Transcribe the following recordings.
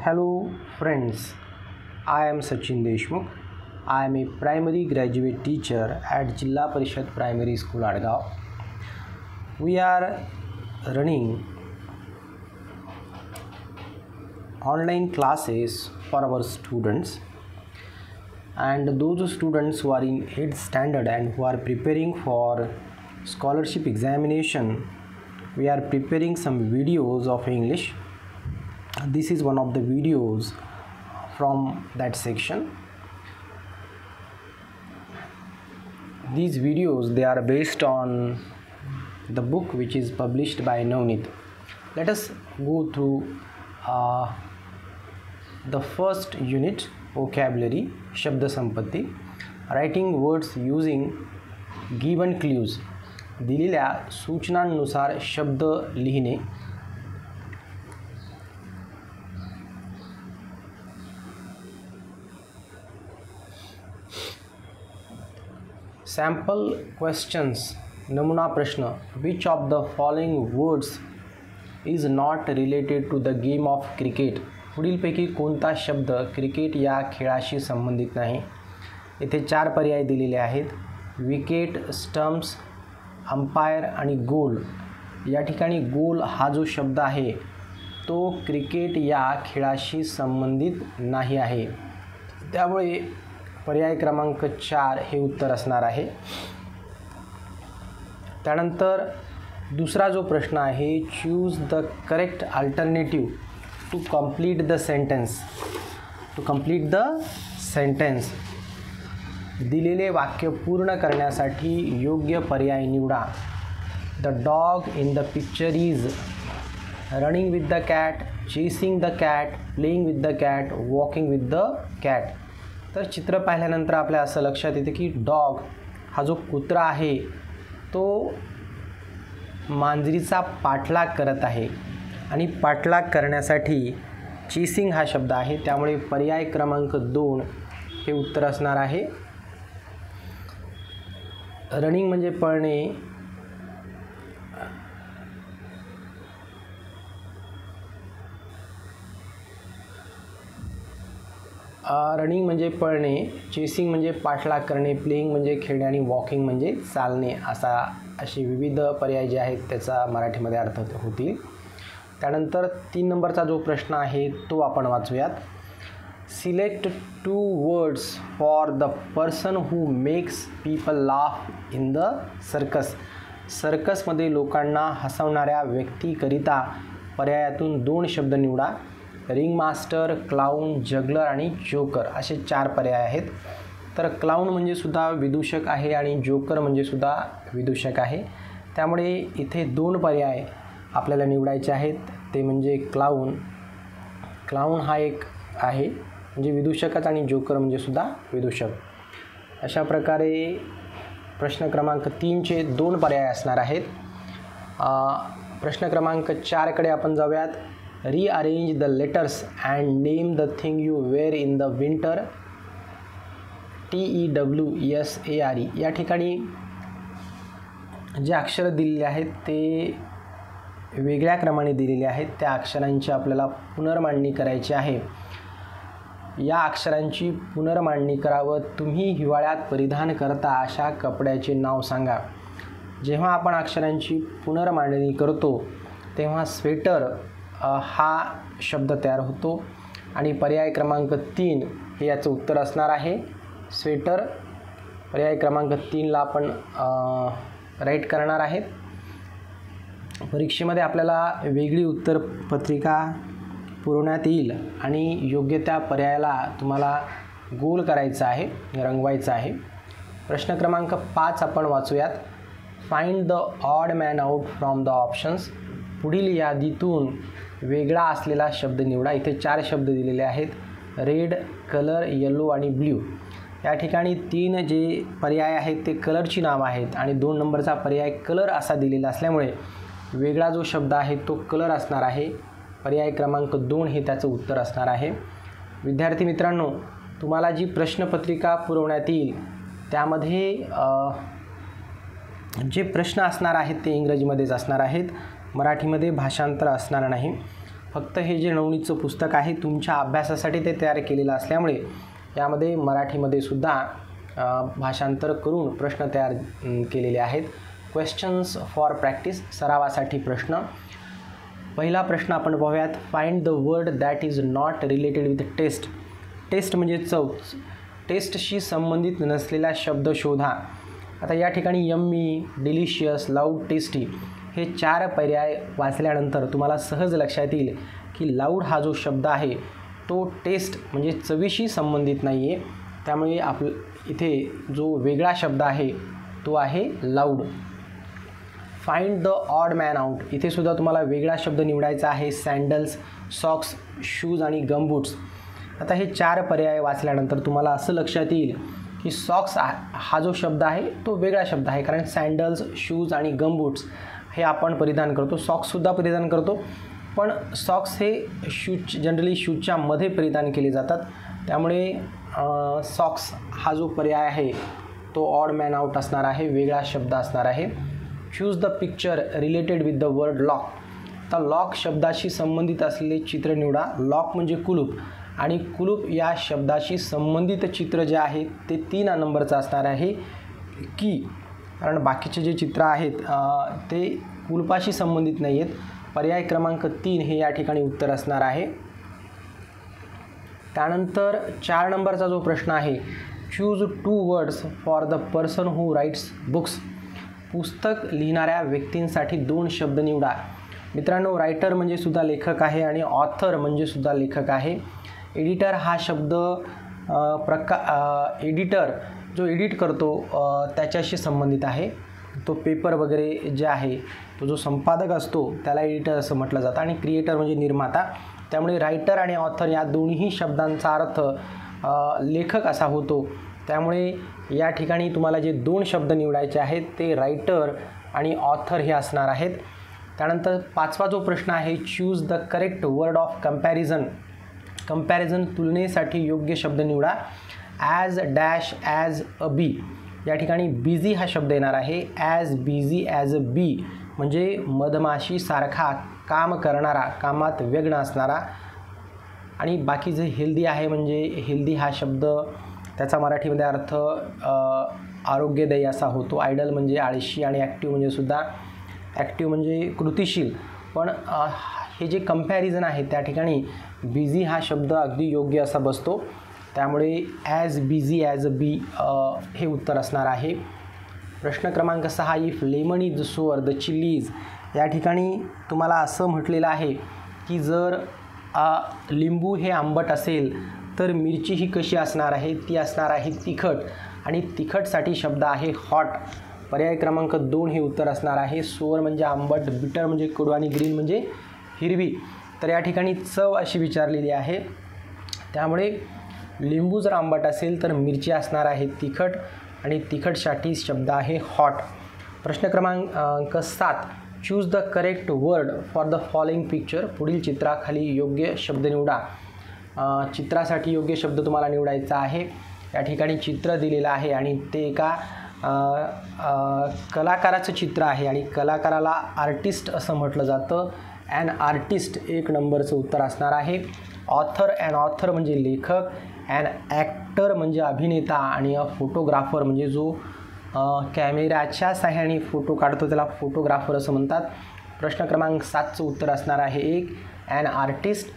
Hello friends, I am Sachin Deshmukh. I am a primary graduate teacher at Jilla Parishad Primary School, Adgaon. We are running online classes for our students, and those students who are in 8th standard and who are preparing for scholarship examination, we are preparing some videos of English. This is one of the videos from that section. These videos, they are based on the book which is published by Navneet. Let us go through the first unit, vocabulary, Shabda Sampatti, writing words using given clues. दिलेल्या सूचनांनुसार शब्द लिहिणे. Sample questions, नमुना प्रश्न. Which of the following words is not related to the game of cricket? पुढीलपैकी कोणता शब्द cricket या खेळाशी संबंधित नाही? इथे 4 पर्याय दिलेले आहेत. विकेट, स्टंप्स, अंपायर आणि गोल. या ठिकाणी गोल हा जो शब्द आहे तो क्रिकेट या खेळाशी संबंधित नाही आहे, त्यामुळे पर्याय क्रमांक 4 हे उत्तर असणार आहे. त्यानंतर दुसरा जो प्रश्न आहे, choose the correct alternative to complete the sentence. दिलेले वाक्य पूर्ण करण्यासाठी योग्य पर्याय निवडा. The dog in the picture is running with the cat, chasing the cat, playing with the cat, walking with the cat. तर चित्र पाहिल्यानंतर आपल्या असं लक्षात येते की डॉग हा जो कुत्रा आहे तो मांजरीचा पाठलाग करत आहे आणि पाठलाग करण्यासाठी चेसिंग हा शब्द आहे, त्यामुळे पर्याय क्रमांक 2 हे उत्तर असणार आहे. रनिंग म्हणजे पळणे, चेसिंग म्हणजे पाठलाग करणे, प्लेइंग म्हणजे खेळणे आणि वॉकिंग म्हणजे चालणे, असे विविध पर्याय जे आहेत त्याचा मराठीमध्ये अर्थ होतील. त्यानंतर 3 नंबरचा जो प्रश्न आहे तो आपण वाचूयात. Select 2 words for the person who makes people laugh in the circus. सर्कसमध्ये लोकांना हसवणाऱ्या व्यक्तीकरिता पर्यायातून 2 शब्द निवडा. रिंग मास्टर, क्लाउन, जगलर आणि जोकर असे 4 पर्याय आहेत. तर क्लाउन म्हणजे सुद्धा विदूषक आहे आणि जोकर म्हणजे सुद्धा विदूषक आहे, त्यामुळे इथे 2 पर्याय आपल्याला निवडायचे आहेत. ते म्हणजे क्लाउन हा एक आहे म्हणजे विदूषकच आणि जोकर म्हणजे सुद्धा विदूषक. अशा प्रकारे प्रश्न क्रमांक 3चे 2 पर्याय असणार आहेत. प्रश्न क्रमांक 4 कडे आपण जाऊयात. Rearrange the letters and name the thing you wear in the winter. TEWSARE. या ठिकाणी जे अक्षर दिलेले आहेत ते वेगळ्या क्रमाने दिलेले आहेत. त्या अक्षरांची आपल्याला पुनर्मांडणी करायची आहे. या अक्षरांची पुनर्मांडणी करावं. तुम्ही हिवाळ्यात परिधान करता अशा कपड्याचे नाव सांगा. जेव्हा आपण अक्षरांची पुनर्मांडणी करतो तेव्हा स्वेटर हा शब्द तयार होतो आणि पर्याय क्रमांक 3 हे याचं उत्तर असणार आहे. स्वेटर पर्याय क्रमांक 3ला आपण राईट करणार आहेत. परीक्षेमध्ये आपल्याला वेगळी उत्तरपत्रिका पुरवण्यात येईल आणि योग्य त्या पर्यायाला तुम्हाला गोल करायचं आहे, रंगवायचं आहे. प्रश्न क्रमांक 5 आपण वाचूयात. Find the odd man out from the options. पुढील यादीतून वेगळा असलेला शब्द निवडा. इथे 4 शब्द दिलेले आहेत. रेड, कलर, येलो आणि ब्ल्यू. या ठिकाणी 3 जे पर्याय आहेत ते कलरची नावं आहेत आणि 2 नंबरचा पर्याय कलर असा दिलेला असल्यामुळे वेगळा जो शब्द आहे तो कलर असणार आहे. पर्याय क्रमांक 2 हे त्याचं उत्तर असणार आहे. विद्यार्थी मित्रांनो, तुम्हाला जी प्रश्नपत्रिका पुरवण्यात येईल त्यामध्ये जे प्रश्न असणार आहेत ते इंग्रजीमध्येच असणार आहेत, मराठीमध्ये भाषांतर असणार नाही. फक्त हे जे नवनीतचं पुस्तक आहे तुमच्या अभ्यासासाठी ते तयार केलेलं असल्यामुळे यामध्ये मराठीमध्ये सुद्धा भाषांतर करून प्रश्न तयार केलेले आहेत. क्वेश्चन्स फॉर प्रॅक्टिस, सरावासाठी प्रश्न. पहिला प्रश्न आपण पाहूयात. Find the word that is not related with taste. Taste म्हणजे चव. टेस्टशी संबंधित नसलेला शब्द शोधा. आता या ठिकाणी यम्मी, डिलिशियस, लाऊड, टेस्टी हे 4 पर्याय वाचल्यानंतर तुम्हाला सहज लक्षात येईल की लाऊड हा जो शब्द आहे तो टेस्ट म्हणजे चवीशी संबंधित नाही आहे. त्यामुळे इथे जो वेगळा शब्द आहे तो आहे loud. Find the odd man out. इथे सुद्धा तुम्हाला वेगळा शब्द निवडायचा आहे. सँडल्स, सॉक्स, शूज आणि गमबूट्स. आता हे 4 पर्याय वाचल्यानंतर तुम्हाला असं लक्षात येईल की सॉक्स हा जो शब्द आहे तो वेगळा शब्द आहे, कारण सँडल्स, शूज आणि गमबूट्स हे आपण परिधान करतो. सॉक्ससुद्धा परिधान करतो, पण सॉक्स हे जनरली शूजच्या मध्ये परिधान केले जातात. त्यामुळे सॉक्स हा जो पर्याय आहे तो ऑड मॅन आउट असणार आहे, वेगळा शब्द असणार आहे. Choose the picture related with the word lock. तर लॉक शब्दाशी संबंधित असलेले चित्र निवडा. लॉक म्हणजे कुलूप, आणि कुलूप या शब्दाशी संबंधित चित्र जे आहे ते 3 नंबरचं असणार आहे. की, कारण बाकीचे जे चित्र आहेत ते कुलपाशी संबंधित नाही आहेत. पर्याय क्रमांक 3 हे या ठिकाणी उत्तर असणार आहे. त्यानंतर 4 नंबरचा जो प्रश्न आहे, choose 2 words for the person who writes books. पुस्तक लिहिणाऱ्या व्यक्तींसाठी 2 शब्द निवडा. मित्रांनो, रायटर म्हणजे सुद्धा लेखक आहे आणि ऑथर म्हणजे सुद्धा लेखक आहे. एडिटर हा शब्द एडिटर जो एडिट करतो त्याच्याशी संबंधित आहे. तो पेपर वगैरे जे आहे तो जो संपादक असतो त्याला एडिटर असं म्हटलं जातं, आणि क्रिएटर म्हणजे निर्माता. त्यामुळे रायटर आणि ऑथर या दोन्ही शब्दांचा अर्थ लेखक असा होतो. त्यामुळे या ठिकाणी तुम्हाला जे 2 शब्द निवडायचे आहेत ते रायटर आणि ऑथर हे असणार आहेत. त्यानंतर 5वा जो प्रश्न आहे, choose the correct word of comparison. Comparison तुलनेसाठी योग्य शब्द निवडा. As dash as a bee. या ठिकाणी बिझी हा शब्द येणार आहे. As busy as a bee म्हणजे मधमाशीसारखा काम करणारा, कामात व्यग्न असणारा. आणि बाकी जे हेल्दी आहे म्हणजे हेल्दी हा शब्द त्याचा मराठीमध्ये अर्थ आरोग्यदायी असा होतो. आयडल म्हणजे आळशी, आणि ॲक्टिव्ह म्हणजे सुद्धा ॲक्टिव्ह म्हणजे कृतिशील. पण हे जे कंपॅरिझन आहे त्या ठिकाणी बिझी हा शब्द अगदी योग्य असा बसतो. त्यामुळे as busy as a bee हे उत्तर असणार आहे. प्रश्न क्रमांक 6, if lemon is sour the chilli is. या ठिकाणी तुम्हाला असं म्हटलेलं आहे की जर लिंबू हे आंबट असेल तर मिरची ही कशी असणार आहे, ती असणार आहे तिखट, आणि तिखटसाठी शब्द आहे हॉट. पर्याय क्रमांक 2 हे उत्तर असणार आहे. सोअर म्हणजे आंबट, बिटर म्हणजे कडू, आणि ग्रीन म्हणजे हिरवी. तर या ठिकाणी चव अशी विचारलेली आहे. त्यामुळे लिंबू जर आंबट असेल तर मिरची असणार आहे तिखट, आणि तिखटसाठी शब्द आहे हॉट. प्रश्न क्रमांक 7, choose the correct word for the following picture. पुढील चित्राखाली योग्य शब्द निवडा. चित्रासाठी योग्य शब्द तुम्हाला निवडायचा आहे. या ठिकाणी चित्र दिलेलं आहे आणि ते एका कलाकाराचं चित्र आहे, आणि कलाकाराला आर्टिस्ट असं म्हटलं जातं. ॲन आर्टिस्ट 1 नंबरचं उत्तर असणार आहे. ऑथर, ॲन ऑथर म्हणजे लेखक. ॲन ॲक्टर म्हणजे अभिनेता, आणि अ फोटोग्राफर म्हणजे जो कॅमेऱ्याच्या साहाय्याने फोटो काढतो त्याला फोटोग्राफर असं म्हणतात. प्रश्न क्रमांक 7चं उत्तर असणार आहे 1, ॲन आर्टिस्ट.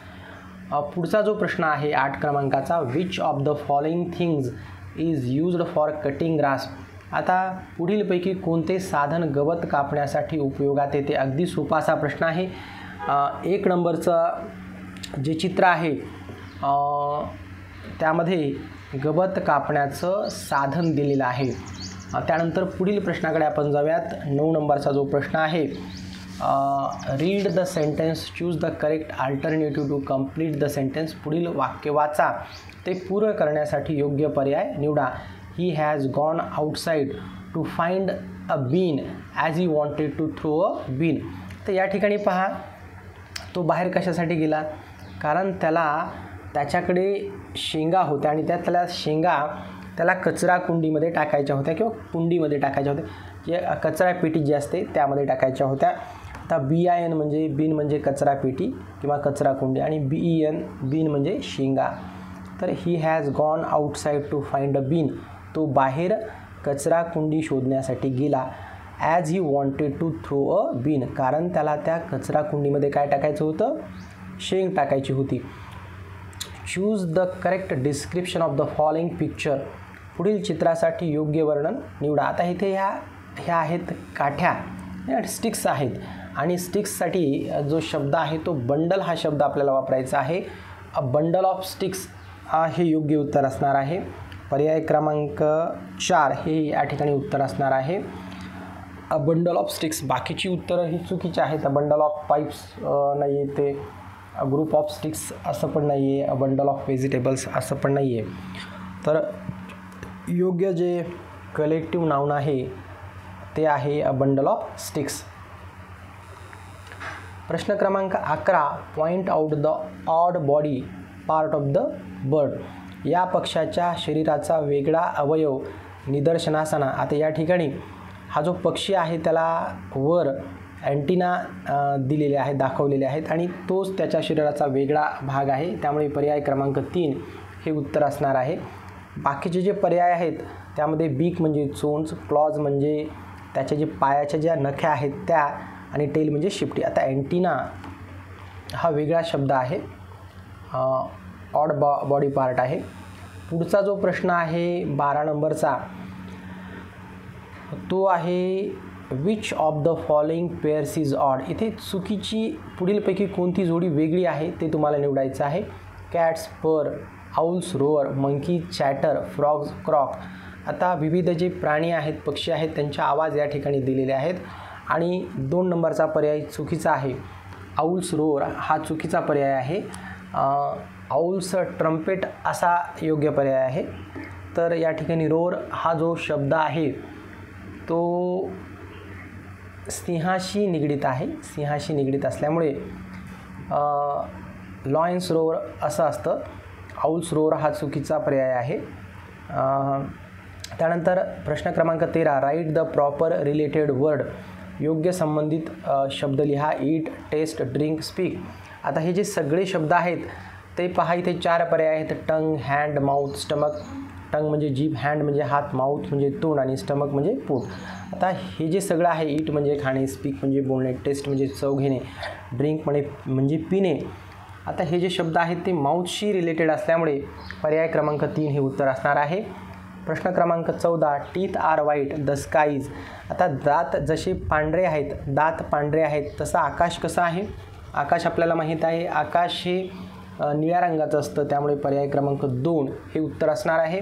पुढचा जो प्रश्न आहे 8 क्रमांकाचा, which of the following things is used for cutting grass. आता पुढीलपैकी कोणते साधन गवत कापण्यासाठी उपयोगात येते. अगदी सोपा असा प्रश्न आहे. 1 नंबरचं जे चित्र आहे त्यामध्ये गवत कापण्याचं साधन दिलेलं आहे. त्यानंतर पुढील प्रश्नाकडे आपण जाऊयात. 9 नंबरचा जो प्रश्न आहे, read the sentence, choose the correct alternative to complete the sentence. पुढील वाक्य वाचा, ते पूर्ण करण्यासाठी योग्य पर्याय निवडा. He has gone outside to find a bean as he wanted to throw a bean. तर या ठिकाणी पहा, तो बाहेर कशासाठी गेला, कारण त्याच्याकडे शेंगा होत्या आणि त्याला शेंगा त्याला कचरा कुंडीमध्ये टाकायच्या होत्या किंवा कुंडीमध्ये टाकायच्या होत्या, जे कचरा पेटी जी असते त्यामध्ये टाकायच्या होत्या. आता BIN म्हणजे बिन म्हणजे कचरा पेटी किंवा कचरा कुंडी आणि BEN बिन म्हणजे शेंगा. तर he has gone outside to find a bin. तो बाहेर कचरा कुंडी शोधण्यासाठी गेला. As he wanted to throw a bin. कारण त्याला त्या कचरा कुंडीमध्ये काय टाकायचं होतं? शेंग टाकायची होती. Choose the correct description of the following picture. पुढील चित्रासाठी योग्य वर्णन निवडा. आता इथे ह्या आहेत काठ्या, स्टिक्स आहेत आणि स्टिक्ससाठी जो शब्द आहे तो बंडल हा शब्द आपल्याला वापरायचा आहे. अ बंडल ऑफ स्टिक्स हे योग्य उत्तर असणार आहे. पर्याय क्रमांक 4 हे या ठिकाणी उत्तर असणार आहे. A bundle of sticks. बाकीची उत्तरं ही चुकीची आहेत. अ बंडल ऑफ पाईप्स नाही आहे, ते ग्रुप ऑफ स्टिक्स असं पण नाही आहे. अ बंडल ऑफ व्हेजिटेबल्स असं पण नाही आहे. तर योग्य जे कलेक्टिव्ह नाऊन आहे ते आहे अ बंडल ऑफ स्टिक्स. प्रश्न क्रमांक 11. Point out the odd body part of the bird. या पक्षाच्या शरीराचा वेगळा अवयव निदर्शनास आणा. आता या ठिकाणी हा जो पक्षी आहे त्याला वर अँटिना दिलेले आहेत, दाखवलेले आहेत आणि तोच त्याच्या शरीराचा वेगळा भाग आहे. त्यामुळे पर्याय क्रमांक 3 हे उत्तर असणार आहे. बाकीचे जे पर्याय आहेत त्यामध्ये बीक म्हणजे चोंच, क्लॉज म्हणजे त्याच्या जे पायाच्या ज्या नख्या आहेत त्या आणि टेल म्हणजे शिपटी. आता अँटिना हा वेगळा शब्द आहे, ऑड बॉडी पार्ट आहे. पुढचा जो प्रश्न आहे 12 नंबरचा तो आहे which of the following pairs is odd. इथे चुकीची पुढीलपैकी कोणती जोडी वेगळी आहे ते तुम्हाला निवडायचं आहे. Cats purr, owls roar, monkey chatter, frogs croak. आता विविध जे प्राणी आहेत, पक्षी आहेत त्यांचे आवाज या ठिकाणी दिलेले आहेत आणि 2 नंबरचा पर्याय चुकीचा आहे. आउल्स रोअर हा चुकीचा पर्याय आहे. आउल्स ट्रम्पेट असा योग्य पर्याय आहे. तर या ठिकाणी रोअर हा जो शब्द आहे तो सिंहाशी निगडीत आहे. सिंहाशी निगडीत असल्यामुळे लॉयन्स रोअर असं असतं. आउल्स रोअर हा चुकीचा पर्याय आहे. त्यानंतर प्रश्न क्रमांक 13. Write the proper related word. योग्य संबंधित शब्द लिहा. ईट, टेस्ट, ड्रिंक, स्पीक. आता हे जे सगळे शब्द आहेत ते पहा, इथे 4 पर्याय आहेत. टंग, हँड, माउथ, स्टमक. टंग म्हणजे जीभ, हँड म्हणजे हात, माउथ म्हणजे तोंड आणि स्टमक म्हणजे पोट. आता हे जे सगळं आहे, ईट म्हणजे खाणे, स्पीक म्हणजे बोलणे, टेस्ट म्हणजे चव घेणे, ड्रिंक म्हणजे पिणे. आता हे जे शब्द आहेत ते माउथशी रिलेटेड असल्यामुळे पर्याय क्रमांक 3 हे उत्तर असणार आहे. प्रश्न क्रमांक 14. Teeth are white, the skies. आता दात जसे पांढरे आहेत, दात पांढरे आहेत, तसं आकाश कसं आहे? आकाश आपल्याला माहीत आहे, आकाश हे निळ्या रंगाचं असतं. त्यामुळे पर्याय क्रमांक 2 हे उत्तर असणार आहे.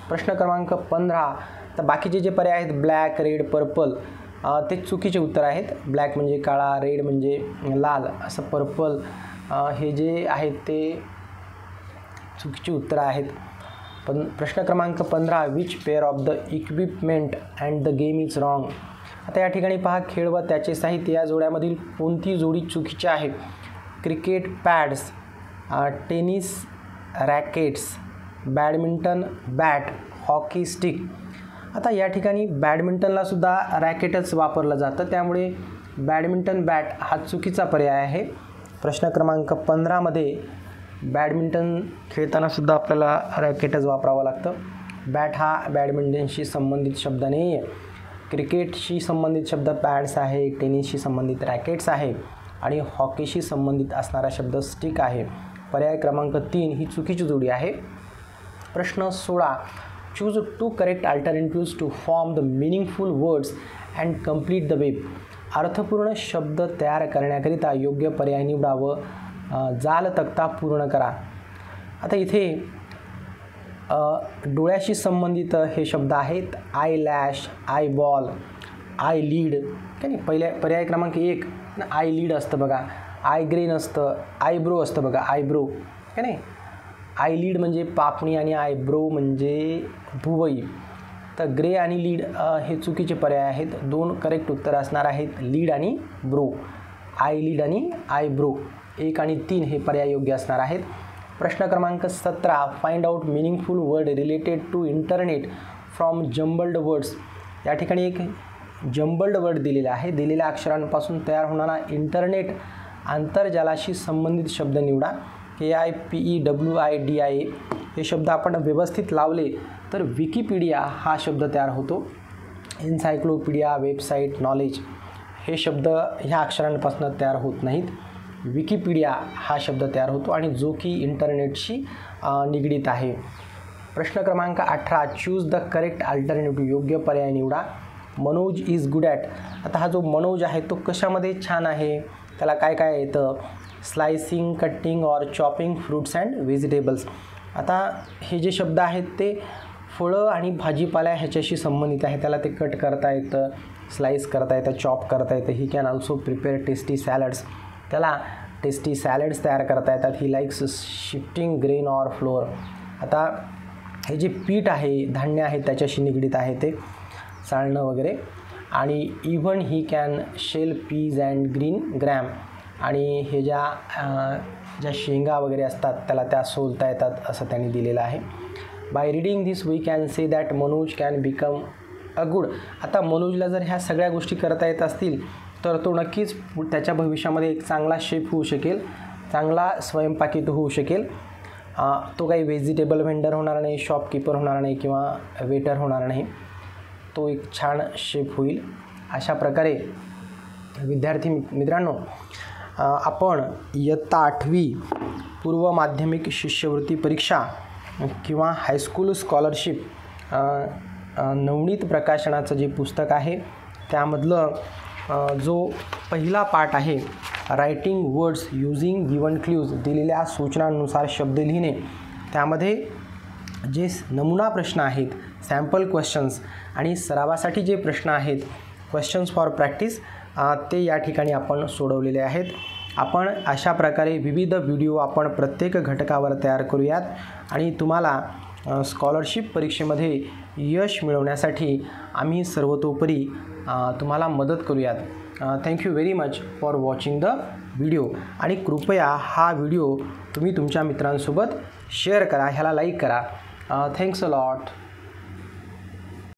प्रश्न क्रमांक 15. तर बाकीचे जे पर्याय आहेत ब्लॅक, रेड, पर्पल ते चुकीचे उत्तर आहेत. ब्लॅक म्हणजे काळा, रेड म्हणजे लाल, असं पर्पल हे जे आहेत ते चुकीची उत्तरं आहेत. पण प्रश्न क्रमांक 15. Which pair of the equipment and the game is wrong. आता या ठिकाणी पहा, खेळ व त्याचे साहित्य या जोड्यामधील कोणती जोडी चुकीची आहे? Cricket pads, tennis rackets, badminton bat, hockey stick. आता या ठिकाणी बॅडमिंटनलासुद्धा रॅकेटच वापरलं जातं, त्यामुळे बॅडमिंटन बॅट हा चुकीचा पर्याय आहे. प्रश्न क्रमांक 15मध्ये बॅडमिंटन खेळतानासुद्धा आपल्याला रॅकेटच वापरावं लागतं. बॅट हा बॅडमिंटनशी संबंधित शब्द नाही आहे. क्रिकेटशी संबंधित शब्द पॅड्स आहे, टेनिसशी संबंधित रॅकेट्स आहे आणि हॉकीशी संबंधित असणारा शब्द स्टिक आहे. पर्याय क्रमांक 3 ही चुकीची जोडी आहे. प्रश्न 16. Choose 2 correct alternatives to form the meaningful words and complete the web. अर्थपूर्ण शब्द तयार करण्याकरिता योग्य पर्याय निवडावं. जाल तक्ता पूर्ण करा. आता इथे डोळ्याशी संबंधित हे शब्द आहेत. I lash, I ball, I lead. काय नाही, पहिल्या पर्याय क्रमांक 1 आय लीड असतं बघा, आय ग्रे नसतं, आयब्रो असतं बघा, आयब्रो. काय नाही, आय लीड म्हणजे पापणी आणि आयब्रो म्हणजे भुवई. तर ग्रे आणि लीड हे चुकीचे पर्याय आहेत. 2 करेक्ट उत्तर असणार आहेत, लीड आणि ब्रो. आय लीड आणि आयब्रो. 1 आणि 3 हे पर्याय योग्य असणार आहेत. प्रश्न क्रमांक 17. Find out meaningful word related to internet from jumbled words. या ठिकाणी एक जंबल्ड वर्ड दिलेला आहे. दिलेल्या अक्षरांपासून तयार होणारा इंटरनेट आंतरजालाशी संबंधित शब्द निवडा. KIPEWIDIA हे शब्द आपण व्यवस्थित लावले तर विकिपीडिया हा शब्द तयार होतो. एन्सायक्लोपीडिया, वेबसाईट, नॉलेज हे शब्द ह्या अक्षरांपासून तयार होत नाहीत. विकिपीडिया हा शब्द तयार होतो आणि जो की इंटरनेटशी निगडीत आहे. प्रश्न क्रमांक 18, चूज द करेक्ट अल्टरनेटिव्ह, योग्य पर्याय निवडा. Manoj is good at. आता हा जो मनोज आहे तो कशामध्ये छान आहे, त्याला काय काय येतं? Slicing, cutting or chopping fruits and vegetables. आता हे जे शब्द आहेत ते फळं आणि भाजीपाला ह्याच्याशी संबंधित आहे. त्याला ते कट करता येतं, स्लाइस करता येतं, चॉप करता येतं. He can also prepare tasty salads. त्याला टेस्टी सॅलड्स तयार करता येतात. He likes shifting grain or flour. आता हे जे पीठ आहे, धान्य आहे, त्याच्याशी निगडीत आहे ते चाळणं वगैरे. आणि even he can shell peas and green gram. आणि हे ज्या शेंगा वगैरे असतात त्याला त्या सोलता येतात असं त्यांनी दिलेलं आहे. By reading this we can say that Manoj can become a good. आता मनोजला जर ह्या सगळ्या गोष्टी करता येत असतील तर तो नक्कीच त्याच्या भविष्यामध्ये एक चांगला शेफ होऊ शकेल, चांगला स्वयंपाकी तो होऊ शकेल. तो काही व्हेजिटेबल व्हेंडर होणार नाही, शॉपकीपर होणार नाही किंवा वेटर होणार नाही. तो एक छान शेफ होईल. अशा प्रकारे विद्यार्थी मित्रांनो, आपण इयत्ता 8वी पूर्व माध्यमिक शिष्यवृत्ती परीक्षा किंवा हायस्कूल स्कॉलरशिप नवनीत प्रकाशनाचं जे पुस्तक आहे त्यामधलं जो पहिला पार्ट आहे, writing words using given clues, दिलेल्या सूचनांनुसार शब्द लिहिणे, त्यामध्ये जे नमुना प्रश्न आहेत, सॅम्पल क्वेश्चन्स आणि सरावासाठी जे प्रश्न आहेत, क्वेश्चन्स फॉर प्रॅक्टिस, ते या ठिकाणी आपण सोडवलेले आहेत. आपण अशा प्रकारे विविध व्हिडिओ आपण प्रत्येक घटकावर तयार करूयात आणि तुम्हाला स्कॉलरशिप परीक्षेमध्ये यश मिळवण्यासाठी आम्ही सर्वतोपरी तुम्हाला मदत करूयात. Thank you very much for watching the video. आणि कृपया हा व्हिडिओ तुम्ही तुमच्या मित्रांसोबत शेअर करा, ह्याला लाईक करा. Thanks a lot.